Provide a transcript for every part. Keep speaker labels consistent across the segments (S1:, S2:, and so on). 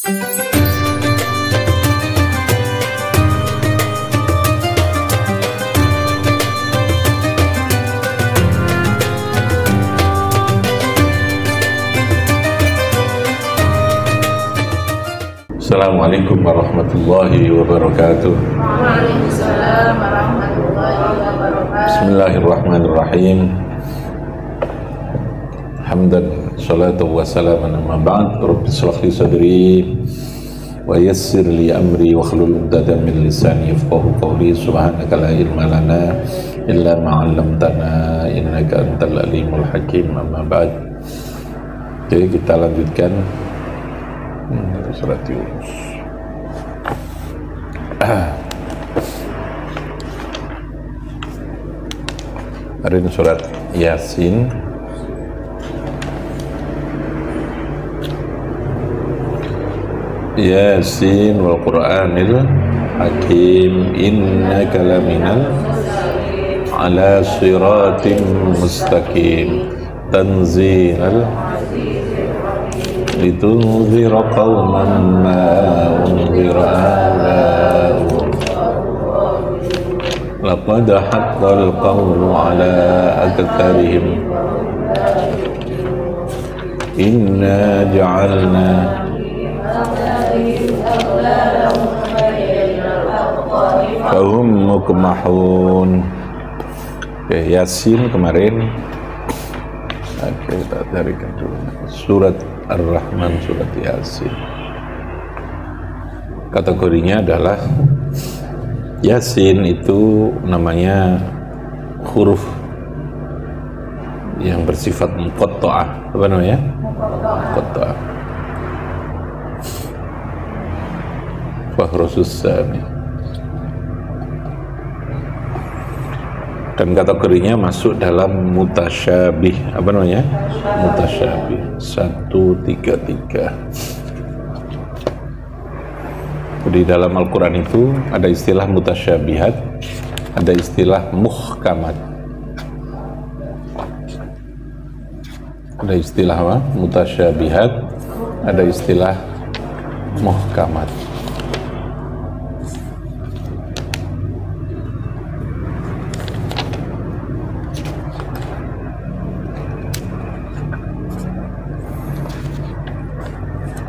S1: Assalamualaikum warahmatullahi wabarakatuh.
S2: Waalaikumsalam warahmatullahi wabarakatuh.
S1: Bismillahirrahmanirrahim. Hamdan salatu wassalamu amma ba'd. Rabbi shrah li sadri wa yassir li amri wa hlul 'uqdatam min lisani yafqahu qawli. Subhanaka la ilma lana illa ma 'allamtana innaka antal alimul hakim. Amma ba'd. Jadi kita lanjutkan surat Yunus. Hari ini surat Yasin. Yasin wal Qur'anil Hakim, innaka laminal ala siratim mustaqim, tanzilal litunzira qauman ma unzira aba'uhum laqad haqqal qawlu ala aktharihim inna ja'alna fahum mukmahun. Yasin kemarin. Oke, kita tarikan dulu surat Ar-Rahman, surat Yasin. Kategorinya adalah Yasin itu namanya huruf yang bersifat muqatta'ah. Apa namanya? Muqatta'ah. Fahrusus Sami. Dan kategorinya masuk dalam mutasyabih. Apa namanya? Mutasyabih 133. Jadi dalam Al-Quran itu ada istilah mutasyabihat, ada istilah muhkamat. Ada istilah apa? Mutasyabihat, ada istilah muhkamat.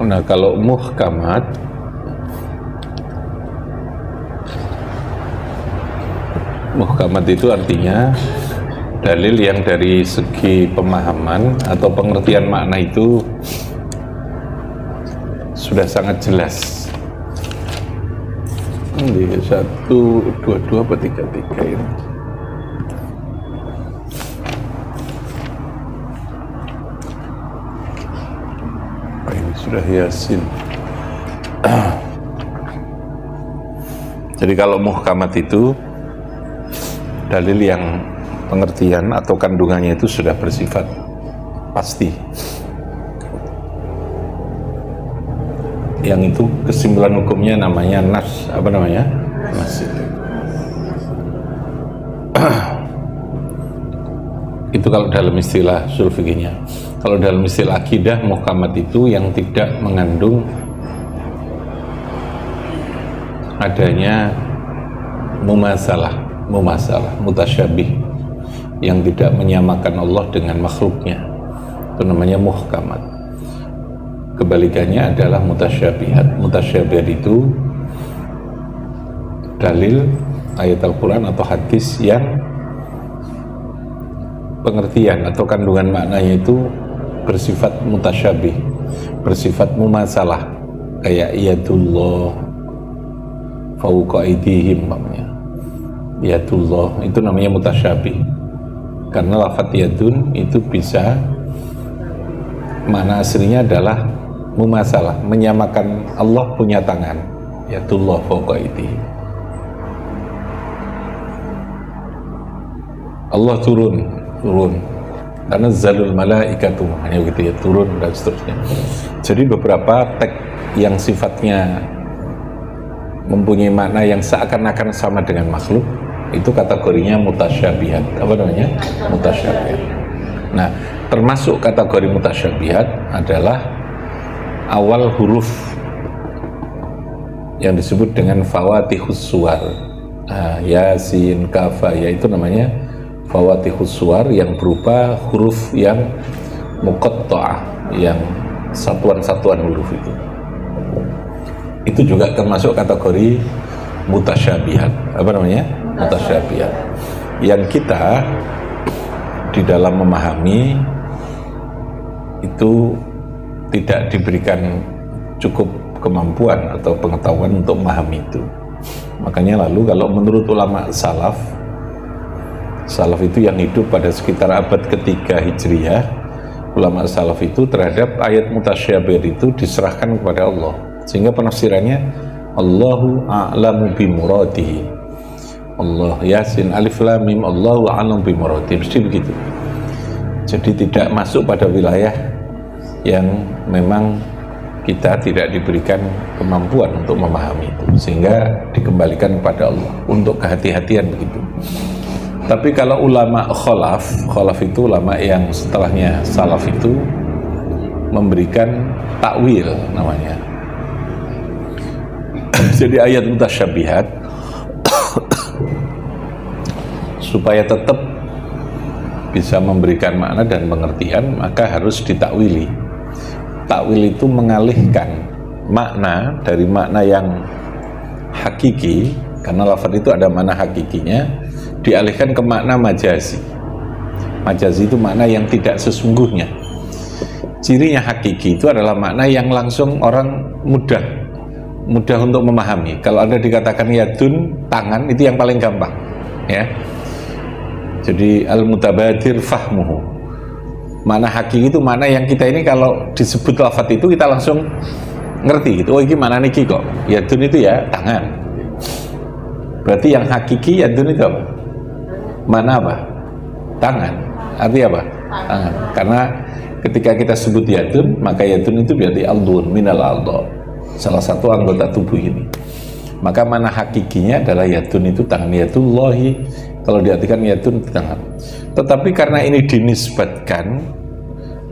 S1: Nah, kalau muhkamat itu artinya dalil yang dari segi pemahaman atau pengertian makna itu sudah sangat jelas. Ini 1, 2, 3 ini. Sudah Yasin. Jadi kalau muhkamat itu dalil yang pengertian atau kandungannya itu sudah bersifat pasti. Yang itu kesimpulan hukumnya namanya nas. Apa namanya? Nas. Itu kalau dalam istilah ushul fikihnya. Kalau dalam istilah akidah, muhkamat itu yang tidak mengandung adanya mumasalah, mutasyabih, yang tidak menyamakan Allah dengan makhluknya. Itu namanya muhkamat. Kebalikannya adalah mutasyabihat. Mutasyabihat itu dalil ayat Al-Quran atau hadis yang pengertian atau kandungan maknanya itu bersifat mutasyabih, bersifat mumasalah, kayak yadullah fauqa aydihim, namanya yadullah, itu namanya mutasyabih. Karena lafadz yadun itu bisa makna aslinya adalah mumasalah, menyamakan Allah punya tangan, yadullah fauqa aydihim. Allah turun tanazzalul malaikatu, hanya begitu ya, turun dan seterusnya. Jadi beberapa teks yang sifatnya mempunyai makna yang seakan-akan sama dengan makhluk, itu kategorinya mutasyabihat. Apa namanya? Mutasyabihat. Nah, termasuk kategori mutasyabihat adalah awal huruf yang disebut dengan fawatihus suwar. Yasin, kafa, yaitu namanya fawatihus suwar yang berupa huruf yang muqatta'ah, yang satuan-satuan huruf itu. Itu juga termasuk kategori mutasyabihat. Apa namanya? Mutasyabihat. Yang kita di dalam memahami itu tidak diberikan cukup kemampuan atau pengetahuan untuk memahami itu. Makanya lalu kalau menurut ulama salaf itu yang hidup pada sekitar abad ketiga Hijriyah, ulama salaf itu terhadap ayat mutasyabihat itu diserahkan kepada Allah, sehingga penafsirannya Allahu a'lamu bimuradihi. Allah, Yasin, Alif Lam Mim, Allahu a'lamu bimuradihi, mesti begitu. Jadi tidak masuk pada wilayah yang memang kita tidak diberikan kemampuan untuk memahami itu, sehingga dikembalikan kepada Allah untuk kehati-hatian begitu. Tapi kalau ulama khalaf itu ulama yang setelahnya salaf itu memberikan takwil namanya. Jadi ayat mutasyabihat supaya tetap bisa memberikan makna dan pengertian, maka harus ditakwili. Takwil itu mengalihkan makna dari makna yang hakiki, karena lafaz itu ada makna hakikinya, dialihkan ke makna majazi. Majazi itu makna yang tidak sesungguhnya. Cirinya hakiki itu adalah makna yang langsung orang mudah untuk memahami. Kalau ada dikatakan yadun, tangan, itu yang paling gampang, ya. Jadi al-mutabadir fahmuhu. Makna hakiki itu makna yang kita ini kalau disebut lafaz itu kita langsung ngerti gitu. Oh, ini mana niki kok. Yadun itu ya tangan. Berarti yang hakiki yadun itu apa? Mana apa? Tangan. Artinya apa? Tangan. Karena ketika kita sebut yadun, maka yadun itu berarti aldun minal aldo, salah satu anggota tubuh ini. Maka mana hakikinya adalah yadun itu tangan. Yadullahi, kalau diartikan yadun itu tangan. Tetapi karena ini dinisbatkan,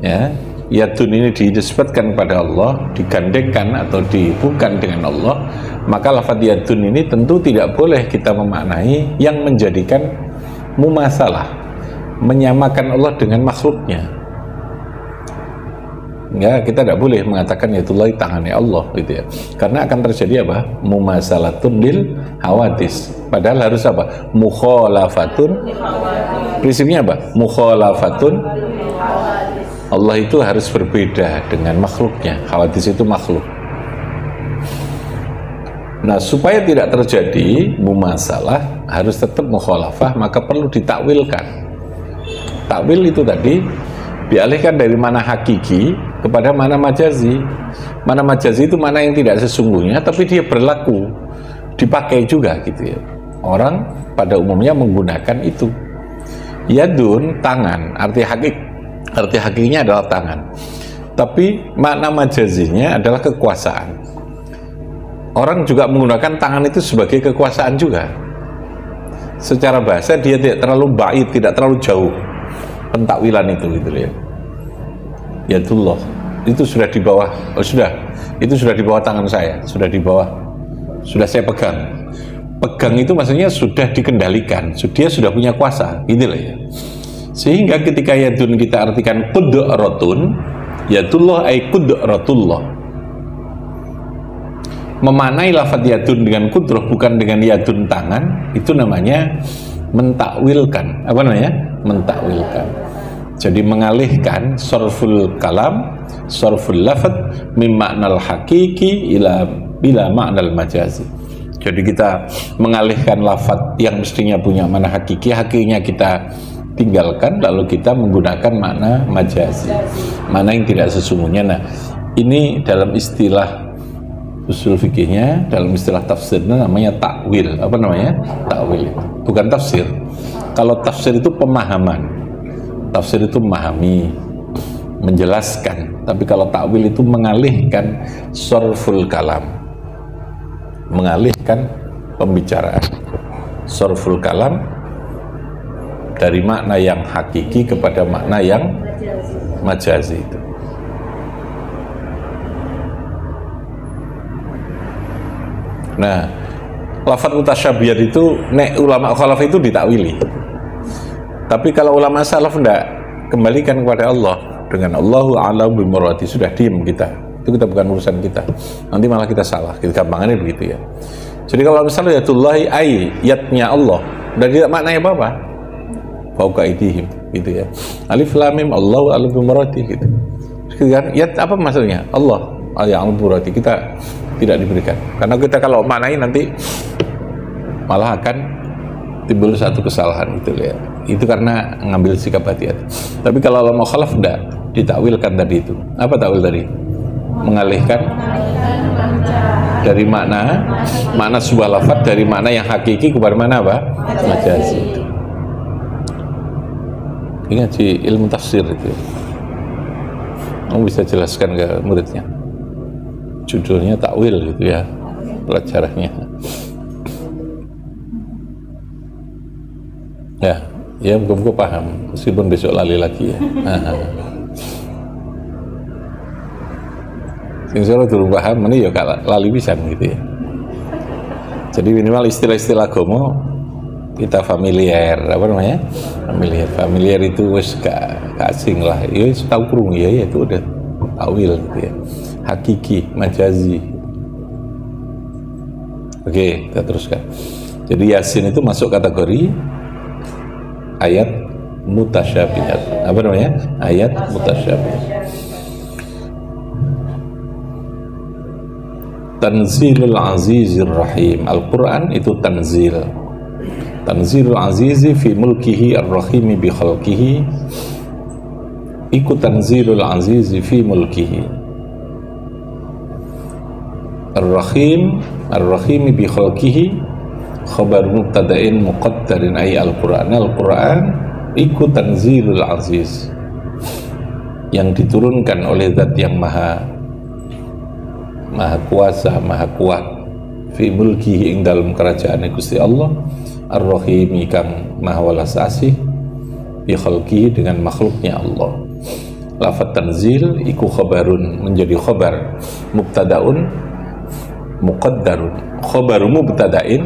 S1: ya, yadun ini dinisbatkan pada Allah, digandengkan atau dihubungkan dengan Allah, maka lafaz yadun ini tentu tidak boleh kita memaknai yang menjadikan mumasalah, menyamakan Allah dengan makhluknya. Ya, kita tidak boleh mengatakan yadullahi tangannya Allah gitu ya, karena akan terjadi apa? Mumasalatun lil hawadis. Padahal harus apa? Mukhalafatun. Prinsipnya apa? Mukhalafatun. Allah itu harus berbeda dengan makhluknya. Hawadis itu makhluk. Nah, supaya tidak terjadi mumasalah, harus tetap mukhalafah, maka perlu ditakwilkan. Takwil itu tadi dialihkan dari mana hakiki kepada mana majazi. Mana majazi itu mana yang tidak sesungguhnya, tapi dia berlaku, dipakai juga gitu ya. Orang pada umumnya menggunakan itu. Yadun, tangan, arti hakikinya adalah tangan. Tapi makna majazinya adalah kekuasaan. Orang juga menggunakan tangan itu sebagai kekuasaan juga. Secara bahasa dia tidak terlalu baik, tidak terlalu jauh pentakwilan itu gitu ya. Yadullah itu sudah di bawah, itu sudah di bawah tangan saya, sudah saya pegang. Pegang itu maksudnya sudah dikendalikan, dia sudah punya kuasa, gitu lah ya. Sehingga ketika yadun kita artikan qudratun, yadullah ay qudratullah. Memaknai lafaz yadun dengan qudrah bukan dengan yadun tangan, itu namanya mentakwilkan. Apa namanya? Mentakwilkan. Jadi mengalihkan sorful kalam, sorful lafaz min ma'nal hakiki ila ma'nal majazi. Jadi kita mengalihkan lafaz yang mestinya punya makna hakiki, hakikinya kita tinggalkan, lalu kita menggunakan makna majazi, makna yang tidak sesungguhnya. Nah, ini dalam istilah usul fikihnya, dalam istilah tafsirnya namanya takwil. Apa namanya? Takwil. Bukan tafsir. Kalau tafsir itu pemahaman, tafsir itu memahami, menjelaskan. Tapi kalau takwil itu mengalihkan sorful kalam, mengalihkan pembicaraan. Sorful kalam dari makna yang hakiki kepada makna yang majazi itu. Nah, lafadz mutasyabihat itu nek ulama khalaf itu ditakwili. Tapi kalau ulama salaf enggak, kembalikan kepada Allah dengan Allahu a'lam bimuradi, sudah diam kita. Itu kita bukan urusan kita. Nanti malah kita salah. Kita gampangannya begitu ya. Jadi kalau misalnya yatullahi ay yatnya Allah, dan tidak maknanya apa-apa. Fauqa aydihim gitu ya. Alif lam mim Allahu a'lam bimuradi gitu. Kan yat apa maksudnya? Allah a'lam bimuradi, kita tidak diberikan. Karena kita kalau maknai nanti malah akan timbul satu kesalahan gitu ya. Itu karena ngambil sikap hati-hati. Tapi kalau ulama khalaf enggak, ditakwilkan tadi itu. Apa takwil tadi? Mengalihkan dari makna sebuah lafaz dari makna yang hakiki kepada mana apa? Majazi itu. Ingat sih ilmu tafsir itu. Kamu bisa jelaskan ke muridnya. Judulnya takwil gitu ya, pelajarannya. Ya muka-muka paham, meskipun besok lali lagi ya. Sing sore durung paham, ini ya lali pisan gitu ya. Jadi minimal istilah-istilah agama kita familiar, apa namanya? Familiar itu wis gak asing lah. Ya tahu krungu ya itu udah takwil gitu ya. Hakiki, majazi. Oke, kita teruskan. Jadi Yasin itu masuk kategori ayat mutasyabihat. Apa namanya? Ayat mutasyabihat. Tanzilul Azizir Rahim. Al-Quran itu tanzil. Tanzilul Azizi fi mulkihi ar-Rahimi bi khalqihi. Iku tanzilul Azizi fi mulkihi. Ar-Rahimi bi khalqihi khabar mubtada'in muqaddarin ay Al-Quran. Al-Quran iku tanzilul Aziz, yang diturunkan oleh zat yang maha kuasa, maha kuat, fi mulkihi ing dalam kerajaan Gusti Allah, ar-Rahimi kang maha welas asih, bi khalqihi dengan makhluknya Allah. Lafaz tanzil iku khabarun, menjadi khabar mubtadaun muqaddarun, khabaru mubtada'in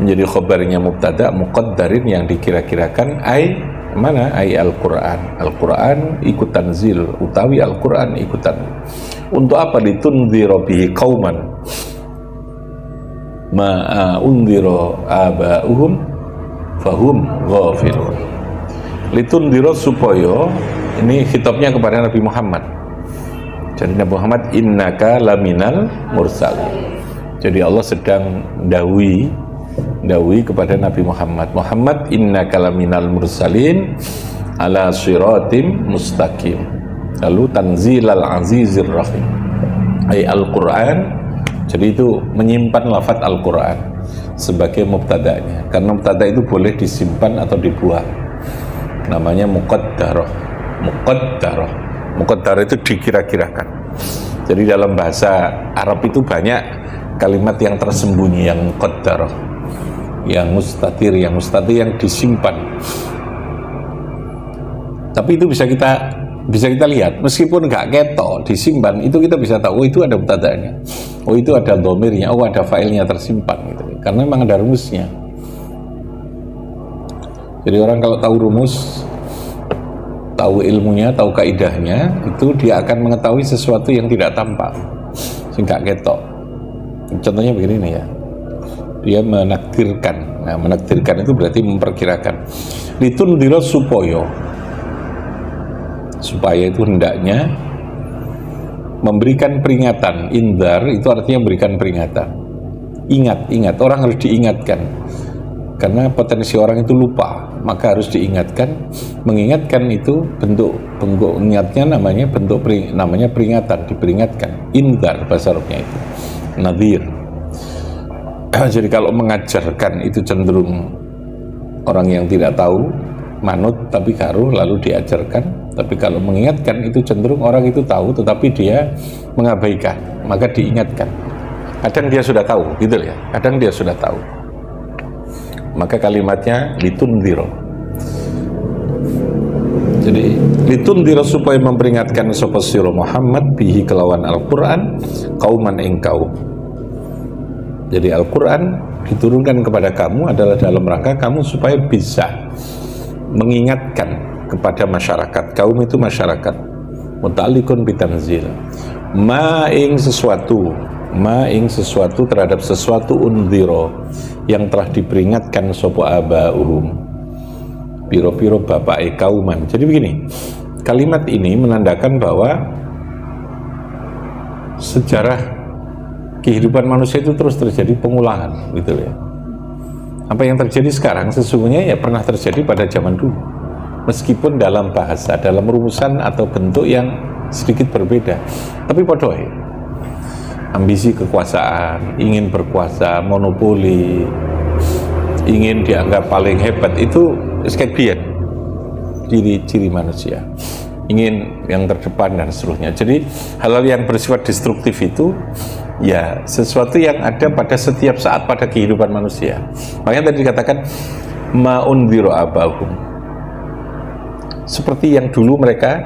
S1: menjadi khabarnya mubtada muqaddarin yang dikira-kirakan ay mana ay Al-Quran. Al-Quran ikut tanzil utawi Al-Quran ikutan. Untuk apa? Litunzira bihi qauman ma unzira aba'uhum fahum ghafilun. Litunzira supaya, ini khitabnya kepada Nabi Muhammad. Jadi Nabi Muhammad innaka laminal mursalin. Jadi Allah sedang dawi kepada Nabi Muhammad. Muhammad innaka laminal mursalin ala siratim mustaqim. Lalu tanzilal azizir rahim. Ay Al-Quran. Jadi itu menyimpan lafaz Al-Quran sebagai mubtada'nya. Karena mubtada' itu boleh disimpan atau dibuang. Namanya muqaddarah. Muqaddarah itu dikira-kirakan. Jadi dalam bahasa Arab itu banyak kalimat yang tersembunyi, yang muqaddarah, yang mustatir yang disimpan. Tapi itu bisa kita lihat, meskipun nggak ketok disimpan, itu kita bisa tahu, oh itu ada mubtada'nya, oh itu ada dhamirnya, oh ada failnya tersimpan gitu. Karena memang ada rumusnya. Jadi orang kalau tahu rumus, tahu ilmunya, tahu kaidahnya, itu dia akan mengetahui sesuatu yang tidak tampak, sehingga ketok. Contohnya begini nih ya, dia menakdirkan. Nah, menakdirkan itu berarti memperkirakan. Litundira supaya itu hendaknya memberikan peringatan. Indar itu artinya memberikan peringatan. Ingat, orang harus diingatkan. Karena potensi orang itu lupa, maka harus diingatkan. Mengingatkan itu bentuk ingatnya namanya peringatan, diperingatkan. Indar bahasa Arabnya itu. Nadhir. Jadi kalau mengajarkan itu cenderung orang yang tidak tahu, manut tapi karuh lalu diajarkan. Tapi kalau mengingatkan itu cenderung orang itu tahu tetapi dia mengabaikan, maka diingatkan. Kadang dia sudah tahu, gitu ya. Kadang dia sudah tahu. Maka kalimatnya litundhira. Jadi litundhira supaya memperingatkan sapa sira Muhammad bihi kelawan Al-Qur'an kauman ing kaum. Jadi Al-Quran diturunkan kepada kamu adalah dalam rangka kamu supaya bisa mengingatkan kepada masyarakat. Kaum itu masyarakat. Muta'alliqun bitanzil. Ma'ing sesuatu terhadap sesuatu undhiro yang telah diperingatkan sopo aba'uhum, piro-piro bapak kauman. Jadi begini, kalimat ini menandakan bahwa sejarah kehidupan manusia itu terus terjadi pengulangan, gitu ya. Apa yang terjadi sekarang sesungguhnya ya pernah terjadi pada zaman dulu, meskipun dalam bahasa, dalam rumusan atau bentuk yang sedikit berbeda, tapi podo ya. Ambisi kekuasaan, ingin berkuasa, monopoli, ingin dianggap paling hebat, itu sebagian ciri manusia, ingin yang terdepan dan seterusnya. Jadi hal-hal yang bersifat destruktif itu ya sesuatu yang ada pada setiap saat pada kehidupan manusia. Makanya tadi dikatakan ma'undhiru abahum, seperti yang dulu mereka,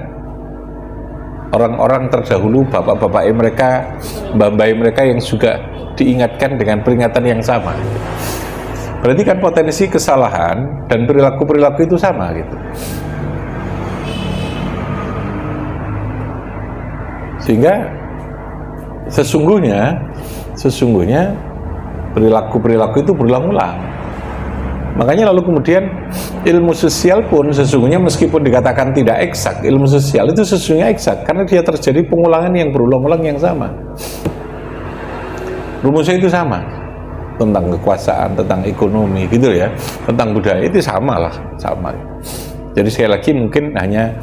S1: orang-orang terdahulu, bapak-bapak mereka, mbak-mbak mereka yang juga diingatkan dengan peringatan yang sama. Berarti kan potensi kesalahan dan perilaku-perilaku itu sama gitu. Sehingga sesungguhnya perilaku-perilaku itu berulang-ulang. Makanya lalu kemudian ilmu sosial pun sesungguhnya meskipun dikatakan tidak eksak, ilmu sosial itu sesungguhnya eksak karena dia terjadi pengulangan yang berulang-ulang yang sama. Rumusnya itu sama, tentang kekuasaan, tentang ekonomi gitu ya, tentang budaya itu sama. Jadi sekali lagi mungkin hanya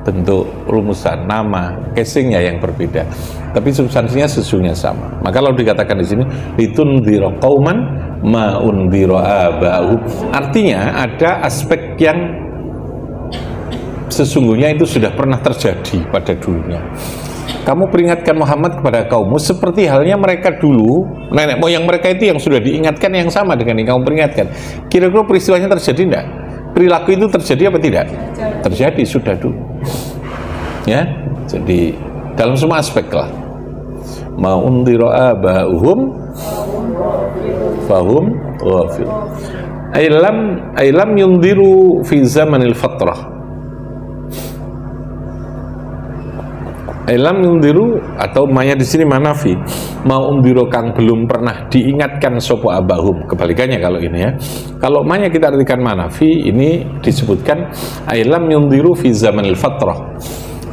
S1: bentuk rumusan, nama, casingnya yang berbeda, tapi substansinya sesungguhnya sama. Maka kalau dikatakan di sini litundhira qauman ma undhira aba'uhum, artinya ada aspek yang sesungguhnya itu sudah pernah terjadi pada dulunya. Kamu peringatkan Muhammad kepada kaummu seperti halnya mereka dulu, nenek moyang mereka itu yang sudah diingatkan yang sama dengan yang kamu peringatkan. Kira-kira peristiwanya terjadi enggak? Perilaku itu terjadi apa tidak? Terjadi sudah dulu. Ya, jadi dalam semua aspek lah. Ma'undhira aba'uhum fahum ghafil. Ailam yundhiru fi zamanil fatrah. Ailam yundhiru atau maya di sini manafi. Ma'undhiru kang belum pernah diingatkan sopo abahum. Kebalikannya kalau ini ya. Kalau maya kita artikan manafi, ini disebutkan ailam yundhiru fi zamanil fatrah.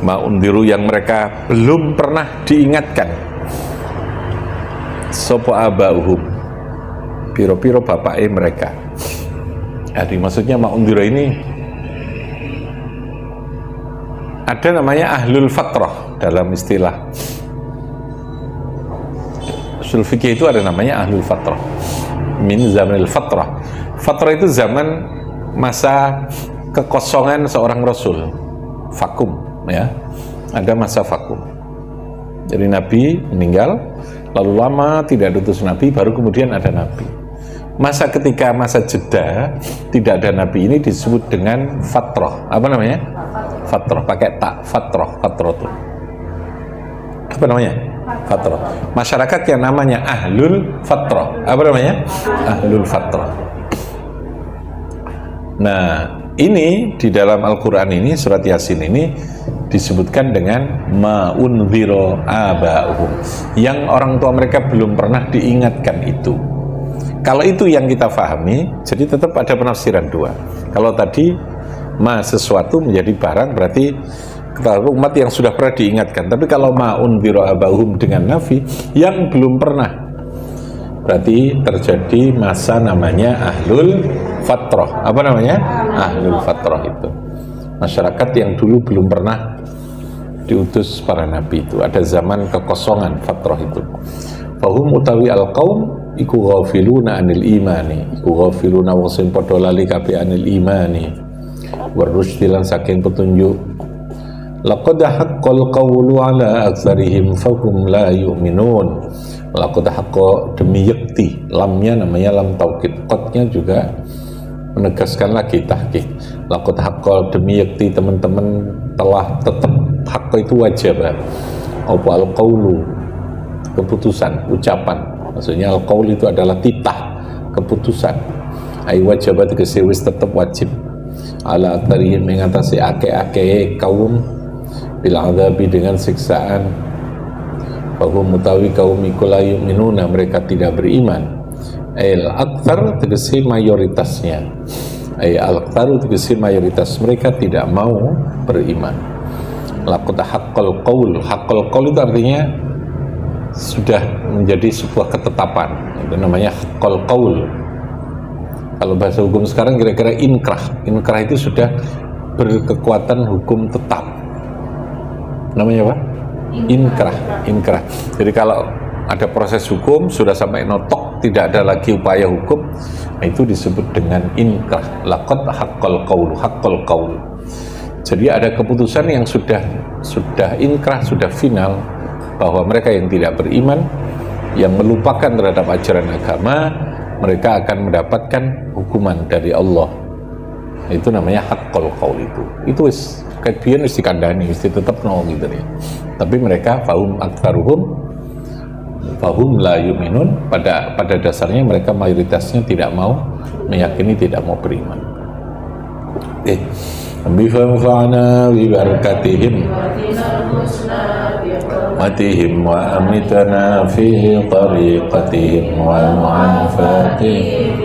S1: Ma'undhiru yang mereka belum pernah diingatkan sopo abahum, piro-piro bapake mereka. Jadi maksudnya ma'undhiru ini ada namanya ahlul fatrah dalam istilah usul fikih, itu ada namanya ahlul fatrah min zamanil fatrah. Fatrah itu zaman masa kekosongan seorang rasul, vakum ya, ada masa vakum. Jadi Nabi meninggal, lalu lama tidak diutus Nabi, baru kemudian ada Nabi. Masa ketika masa jeda tidak ada Nabi ini disebut dengan fatrah. Apa namanya? Fatrah, pakai tak, fatrah tuh. Apa namanya? Fatrah. Masyarakat yang namanya ahlul fatrah. Apa namanya? Ahlul fatrah. Nah, ini di dalam Al-Quran ini, surat Yasin ini disebutkan dengan ma'undhira aba'uhum, yang orang tua mereka belum pernah diingatkan itu. Kalau itu yang kita pahami, jadi tetap ada penafsiran dua. Kalau tadi sesuatu menjadi barang, berarti umat yang sudah pernah diingatkan. Tapi kalau ma'undhira aba'uhum dengan nafi, yang belum pernah, berarti terjadi masa namanya ahlul fatrah. Apa namanya? Ahlul fatrah itu masyarakat yang dulu belum pernah diutus para nabi, itu ada zaman kekosongan fatrah itu. Fahum utawi al-qaum iku ghafiluna anil imani, iku ghafiluna wong sing padha lali kabeh anil imani warusdilan saking petunjuk. Laqad haqqal qawlu ala aktsarihim fahum la yu'minun. Laqad haqqa, demi yakti, lamnya namanya lam taukid, qadnya juga menegaskan lagi tahqiq. Laqad haqqa, demi yakti, teman-teman telah tetap haqqa itu wajib apa al qawlu, keputusan, ucapan. Maksudnya al-qaul itu adalah titah, keputusan. Ai wajibat tegese wis tetep wajib ala aktarihim mengatasi ake-ake kaum bil adzabi dengan siksaan. Fahum mutawi kaum ikula yu'minuna, mereka tidak beriman. Al aktsar tegese mayoritasnya. Al aktsar tegese mayoritas mereka tidak mau beriman. Laqad haqqal qaul. Haqqal qaul itu artinya sudah menjadi sebuah ketetapan. Itu namanya haqqal qaul. Kalau bahasa hukum sekarang kira-kira inkrah. Inkrah itu sudah berkekuatan hukum tetap. Namanya apa? Inkrah. Inkrah. Jadi kalau ada proses hukum sudah sampai notok, tidak ada lagi upaya hukum, nah itu disebut dengan inkrah. Laqad haqqal qaul. Haqqal qaul. Jadi ada keputusan yang sudah inkrah, sudah final, bahwa mereka yang tidak beriman, yang melupakan terhadap ajaran agama, mereka akan mendapatkan hukuman dari Allah. Itu namanya haqqul qaul itu. Itu wis kabian wis dikandani, wis tetep no gitu ya. Tapi mereka fahum la yu'minun, pada dasarnya mereka mayoritasnya tidak mau meyakini, tidak mau beriman. Bifanfa'na bi barakatihim matihim wa amitana fi tariqatihim wa mu'afatihim